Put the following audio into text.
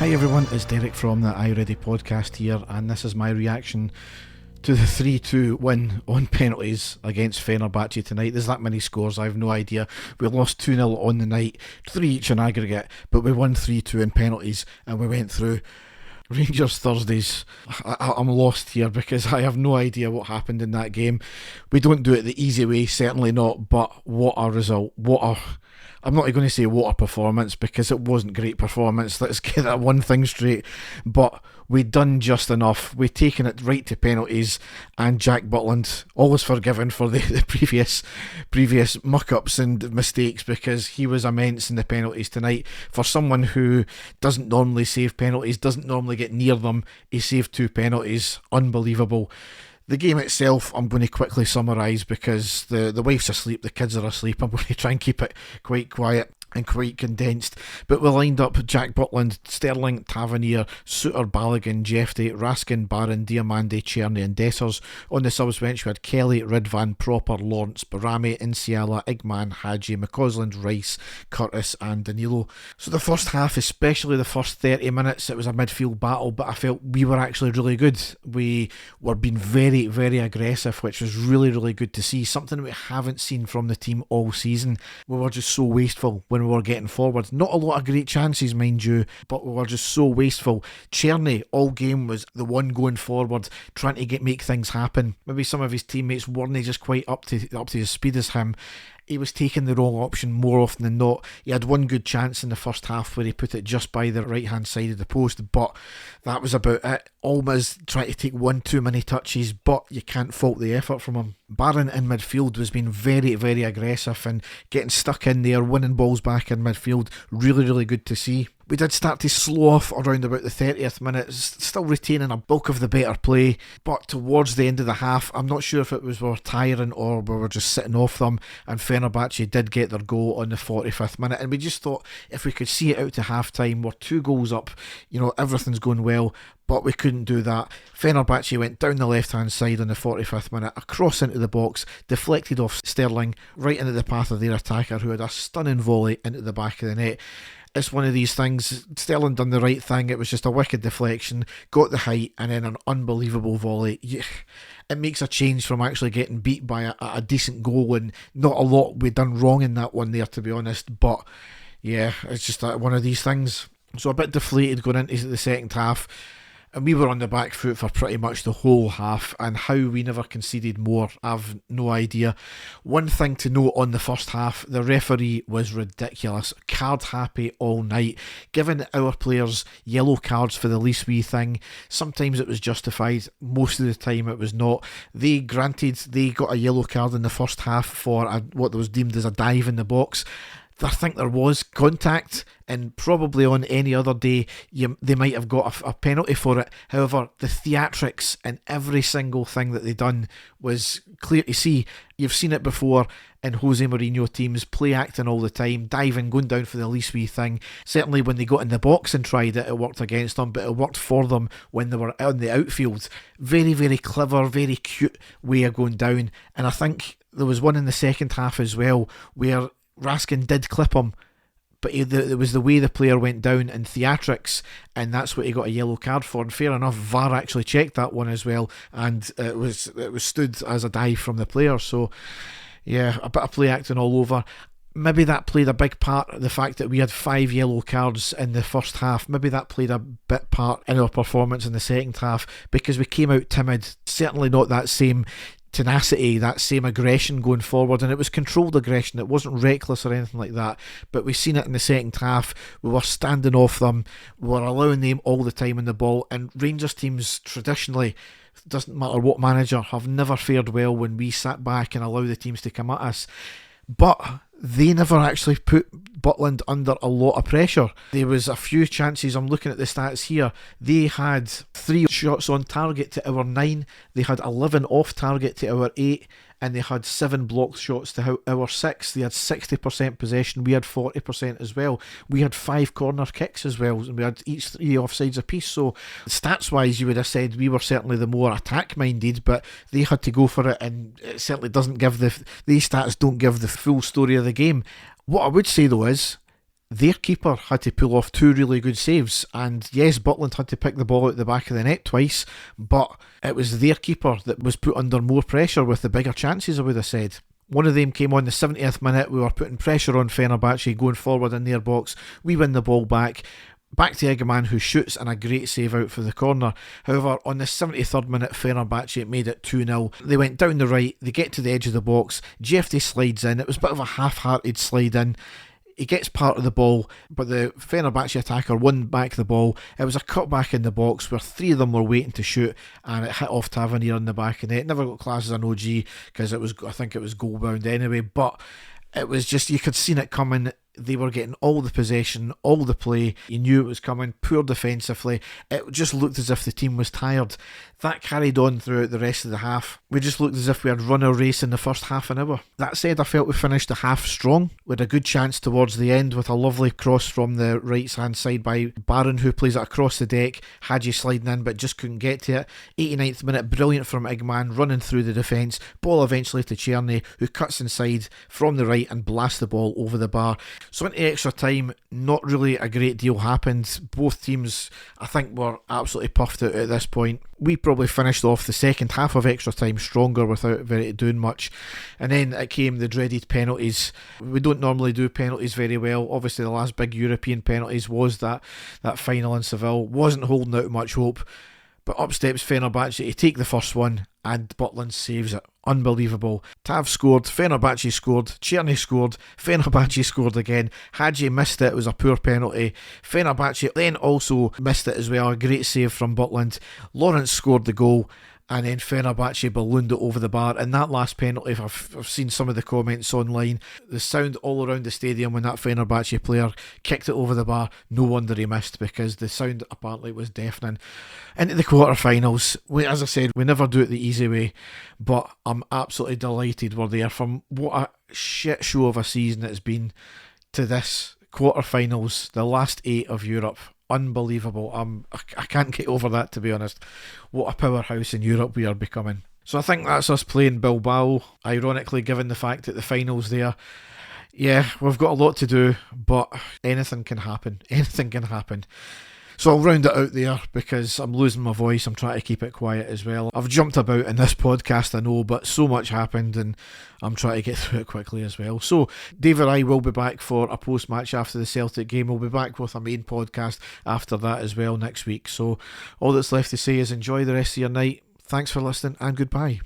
Hi everyone, it's Derek from the Are You Ready podcast here, and this is my reaction to the 3-2 win on penalties against Fenerbahce tonight. There's that many scores, I have no idea. We lost 2-0 on the night, 3 each in aggregate, but we won 3-2 in penalties and we went through. Rangers Thursdays, I'm lost here because I have no idea what happened in that game. We don't do it the easy way, certainly not, but what a result, I'm not going to say what a performance because it wasn't great performance, let's get that one thing straight, but we'd done just enough. We'd taken it right to penalties, and Jack Butland, always forgiven for the previous muck-ups and mistakes, because he was immense in the penalties tonight. For someone who doesn't normally save penalties, doesn't normally get near them, he saved 2 penalties. Unbelievable. The game itself, I'm going to quickly summarise because the wife's asleep, the kids are asleep. I'm going to try and keep it quite quiet and quite condensed. But we lined up Jack Butland, Sterling, Tavernier, Suter, Balogun, Jefty, Raskin, Barron, Diamande, Cherny and Dessers. On the subs bench we had Kelly, Ridvan, Proper, Lawrence, Barami, Inciala, Igman, Hadji, McCausland, Rice, Curtis and Danilo. So the first half, especially the first 30 minutes, it was a midfield battle, but I felt we were actually really good. We were being very, very aggressive, which was really, really good to see. Something we haven't seen from the team all season. We were just so wasteful when we were getting forward. Not a lot of great chances, mind you, but we were just so wasteful. Cherny all game was the one going forward, trying to make things happen. Maybe some of his teammates weren't just quite up to his speed as him. He was taking the wrong option more often than not. He had one good chance in the first half where he put it just by the right hand side of the post, but that was about it. Almost trying to take one too many touches, but you can't fault the effort from him. Barron in midfield was being very, very aggressive and getting stuck in there, winning balls back in midfield. Really, really good to see. We did start to slow off around about the 30th minute, still retaining a bulk of the better play, but towards the end of the half, I'm not sure if it was we were tiring or we were just sitting off them, and Fenerbahce did get their goal on the 45th minute, and we just thought if we could see it out to half time, we're 2 goals up, everything's going well, but we couldn't do that. Fenerbahce went down the left hand side on the 45th minute, across into the box, deflected off Sterling, right into the path of their attacker, who had a stunning volley into the back of the net. It's one of these things. Sterling done the right thing. It was just a wicked deflection, got the height, and then an unbelievable volley. It makes a change from actually getting beat by a decent goal, and not a lot we'd done wrong in that one there, to be honest. But yeah, it's just one of these things. So a bit deflated going into the second half. And we were on the back foot for pretty much the whole half, and how we never conceded more, I've no idea. One thing to note on the first half, the referee was ridiculous, card happy all night, giving our players yellow cards for the least wee thing. Sometimes it was justified, most of the time it was not. They got a yellow card in the first half for what was deemed as a dive in the box. I think there was contact, and probably on any other day they might have got a penalty for it. However, the theatrics and every single thing that they done was clear to see. You've seen it before in Jose Mourinho teams, play acting all the time, diving, going down for the least wee thing. Certainly when they got in the box and tried it, it worked against them, but it worked for them when they were on the outfield. Very, very clever, very cute way of going down. And I think there was one in the second half as well where Raskin did clip him, but it was the way the player went down in theatrics, and that's what he got a yellow card for. And fair enough, VAR actually checked that one as well, and it was stood as a dive from the player. So yeah, a bit of play acting all over. Maybe that played a big part, the fact that we had 5 yellow cards in the first half. Maybe that played a bit part in our performance in the second half, because we came out timid. Certainly not that same tenacity, that same aggression going forward, and it was controlled aggression. It wasn't reckless or anything like that, but we've seen it in the second half. We were standing off them, we were allowing them all the time in the ball, and Rangers teams traditionally, doesn't matter what manager, have never fared well when we sat back and allow the teams to come at us. But they never actually put Butland under a lot of pressure. There was a few chances, I'm looking at the stats here, they had 3 shots on target to our 9, they had 11 off target to our 8, and they had 7 blocked shots to our 6. They had 60% possession, we had 40% as well. We had 5 corner kicks as well, and we had each 3 offsides apiece. So stats wise, you would have said we were certainly the more attack minded, but they had to go for it, and it certainly doesn't give these stats don't give the full story of the game. What I would say though is, their keeper had to pull off 2 really good saves, and yes, Butland had to pick the ball out the back of the net twice, but it was their keeper that was put under more pressure with the bigger chances, I would have said. One of them came on the 70th minute. We were putting pressure on Fenerbahce going forward in their box. We win the ball back to Eggman, who shoots, and a great save out for the corner. However, on the 73rd minute, Fenerbahce made it 2-0. They went down the right, they get to the edge of the box, GFD slides in. It was a bit of a half-hearted slide in. He gets part of the ball, but the Fenerbahce attacker won back the ball. It was a cutback in the box where 3 of them were waiting to shoot, and it hit off Tavernier in the back of the net. Never got class as an OG because I think it was goal bound anyway, but it was just, you could see it coming. They were getting all the possession, all the play. You knew it was coming, poor defensively. It just looked as if the team was tired. That carried on throughout the rest of the half. We just looked as if we had run a race in the first half an hour. That said, I felt we finished the half strong. We had a good chance towards the end with a lovely cross from the right hand side by Barron, who plays it across the deck. Hadji sliding in but just couldn't get to it. 89th minute, brilliant from Igman, running through the defence. Ball eventually to Czerny, who cuts inside from the right and blasts the ball over the bar. So into extra time, not really a great deal happened. Both teams, I think, were absolutely puffed out at this point. We probably finished off the second half of extra time stronger without very doing much. And then it came the dreaded penalties. We don't normally do penalties very well. Obviously the last big European penalties was that final in Seville. Wasn't holding out much hope. But up steps Fenerbahce to take the first one, and Butland saves it. Unbelievable. Tav scored, Fenerbahce scored, Czerny scored, Fenerbahce scored again. Hadji missed it, it was a poor penalty. Fenerbahce then also missed it as well, a great save from Butland. Lawrence scored the goal, and then Fenerbahce ballooned it over the bar. And that last penalty, I've seen some of the comments online, the sound all around the stadium when that Fenerbahce player kicked it over the bar. No wonder he missed, because the sound apparently was deafening. Into the quarterfinals, as I said, we never do it the easy way, but I'm absolutely delighted we're there. From what a shit show of a season it's been to this quarterfinals, the last 8 of Europe. Unbelievable. I can't get over that, to be honest. What a powerhouse in Europe we are becoming. So I think that's us playing Bilbao, ironically, given the fact that the final's there. Yeah, we've got a lot to do, but anything can happen. Anything can happen. So I'll round it out there because I'm losing my voice. I'm trying to keep it quiet as well. I've jumped about in this podcast, I know, but so much happened and I'm trying to get through it quickly as well. So Dave and I will be back for a post-match after the Celtic game. We'll be back with a main podcast after that as well next week. So all that's left to say is enjoy the rest of your night. Thanks for listening and goodbye.